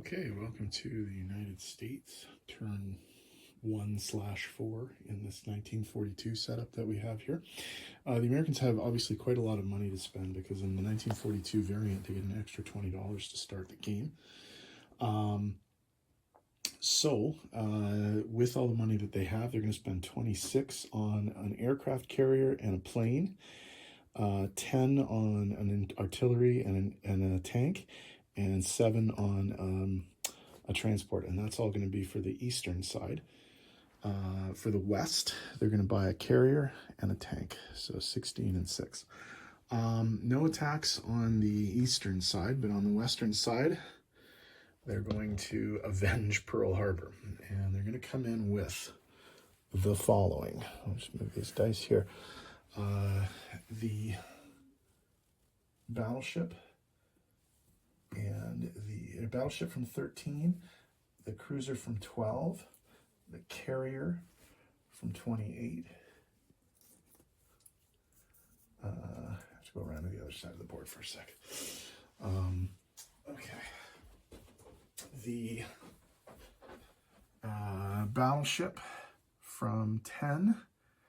Okay, welcome to the United States, turn 1/4 in this 1942 setup that we have here. The Americans have obviously quite a lot of money to spend because in the 1942 variant, they get an extra $20 to start the game. With all the money that they have, they're going to spend 26 on an aircraft carrier and a plane, 10 on an artillery and a tank, and 7 on a transport, and that's all going to be for the eastern side. For the west, they're going to buy a carrier and a tank, so 16 and 6. No attacks on the eastern side, but on the western side, they're going to avenge Pearl Harbor, and they're going to come in with the following. I'll just move these dice here. The battleship and the battleship from 13, the cruiser from 12, the carrier from 28. I have to go around to the other side of the board for a sec. Okay. The battleship from 10,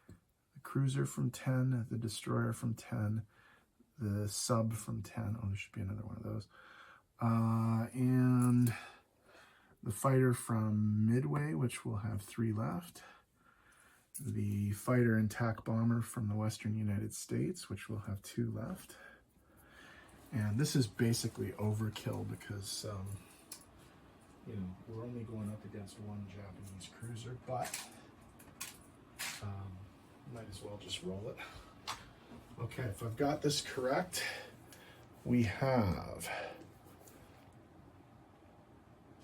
the cruiser from 10, the destroyer from 10, the sub from 10. Oh, there should be another one of those. And the fighter from Midway, which will have 3 left. The fighter and tack bomber from the Western United States, which will have 2 left. And this is basically overkill because, we're only going up against one Japanese cruiser, but might as well just roll it. Okay, if I've got this correct, we have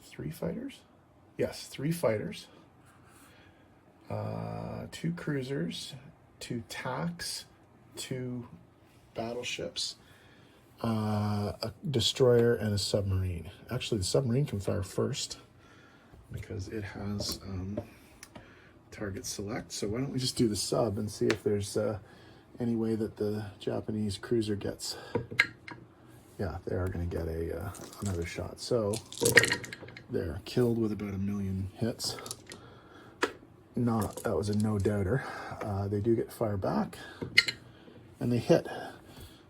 3 fighters. Yes, 3 fighters, 2 cruisers, 2 tacks, 2 battleships, a destroyer, and a submarine. Actually, the submarine can fire first because it has target select. So why don't we just do the sub and see if there's any way that the Japanese cruiser gets. Yeah, they are going to get another shot. So they're killed with about 1 million hits. That was a no-doubter. They do get fire back, and they hit.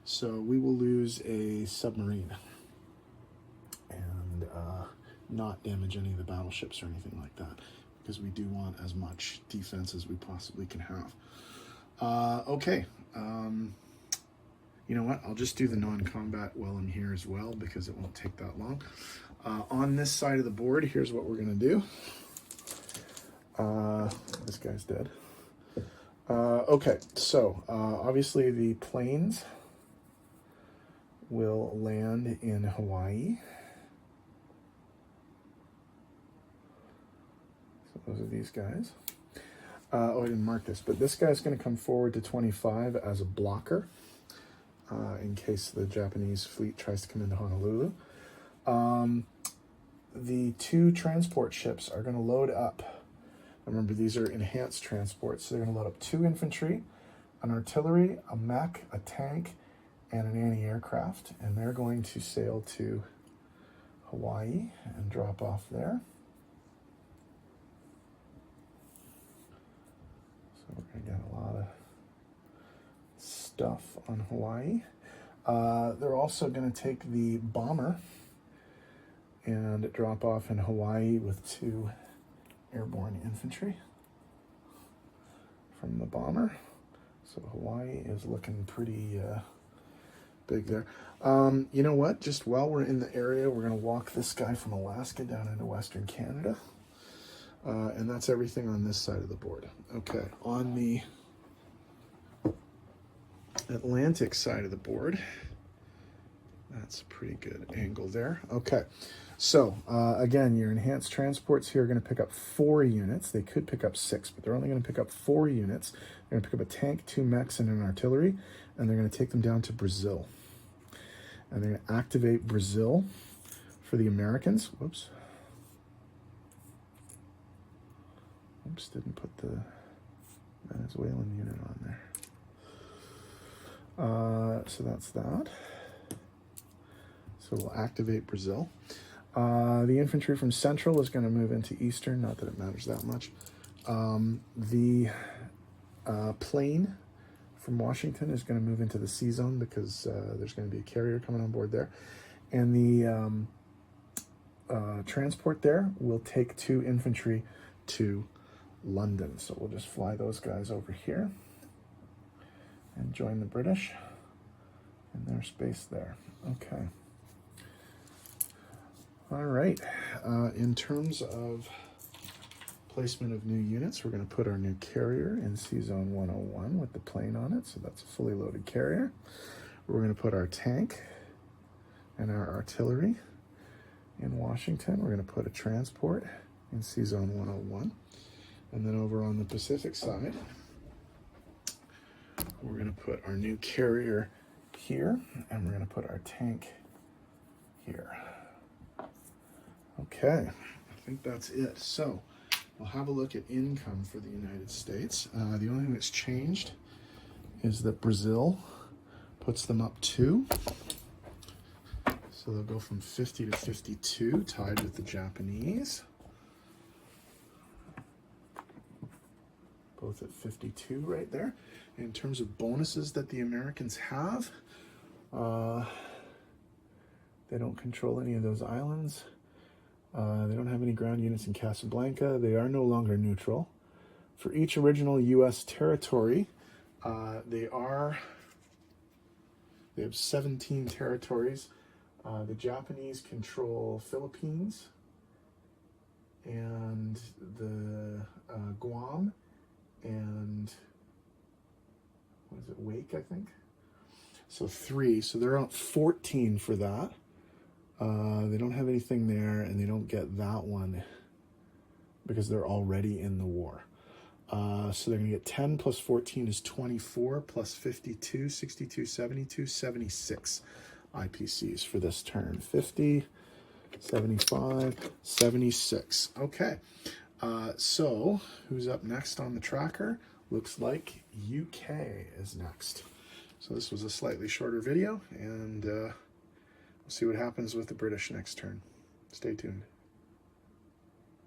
So we will lose a submarine and not damage any of the battleships or anything like that, because we do want as much defense as we possibly can have. Okay. You know what? I'll just do the non-combat while I'm here as well, because it won't take that long. On this side of the board, here's what we're going to do. This guy's dead. Okay, so obviously the planes will land in Hawaii. So those are these guys. I didn't mark this, but this guy's going to come forward to 25 as a blocker in case the Japanese fleet tries to come into Honolulu. The 2 transport ships are going to load up. Remember, these are enhanced transports, so they're going to load up 2 infantry, an artillery, a mech, a tank, and an anti-aircraft, and they're going to sail to Hawaii and drop off there. So we're going to get a lot of stuff on Hawaii. They're also going to take the bomber and drop off in Hawaii with 2 airborne infantry from the bomber. So Hawaii is looking pretty big there. You know what? Just while we're in the area, we're going to walk this guy from Alaska down into Western Canada. And that's everything on this side of the board. Okay, on the Atlantic side of the board, that's a pretty good angle there. Okay, so again, your enhanced transports here are going to pick up 4 units. They could pick up 6, but they're only going to pick up 4 units. They're going to pick up a tank, 2 mechs, and an artillery, and they're going to take them down to Brazil. And they're going to activate Brazil for the Americans. Whoops, didn't put the Venezuelan unit on there. So that's that. So we'll activate Brazil. The infantry from Central is going to move into Eastern, not that it matters that much. The plane from Washington is going to move into the C zone because there's going to be a carrier coming on board there. And the transport there will take 2 infantry to London. So we'll just fly those guys over here and join the British in their space there. Okay. All right. In terms of placement of new units, we're going to put our new carrier in C Zone 101 with the plane on it. So that's a fully loaded carrier. We're going to put our tank and our artillery in Washington. We're going to put a transport in C Zone 101. And then over on the Pacific side, we're going to put our new carrier here, and we're going to put our tank here. Okay, I think that's it. So we'll have a look at income for the United States. The only thing that's changed is that Brazil puts them up 2. So they'll go from 50 to 52, tied with the Japanese. Both at 52 right there. In terms of bonuses that the Americans have, they don't control any of those islands. They don't have any ground units in Casablanca. They are no longer neutral. For each original U.S. territory, they have 17 territories. The Japanese control Philippines and the Guam and what is it, Wake, I think? So 3, so they're on 14 for that. They don't have anything there, and they don't get that one because they're already in the war. So they're going to get 10 plus 14 is 24, plus 52, 62, 72, 76 IPCs for this turn. 50, 75, 76. Okay. So who's up next on the tracker? Looks like UK is next. So this was a slightly shorter video, and we'll see what happens with the British next turn. Stay tuned.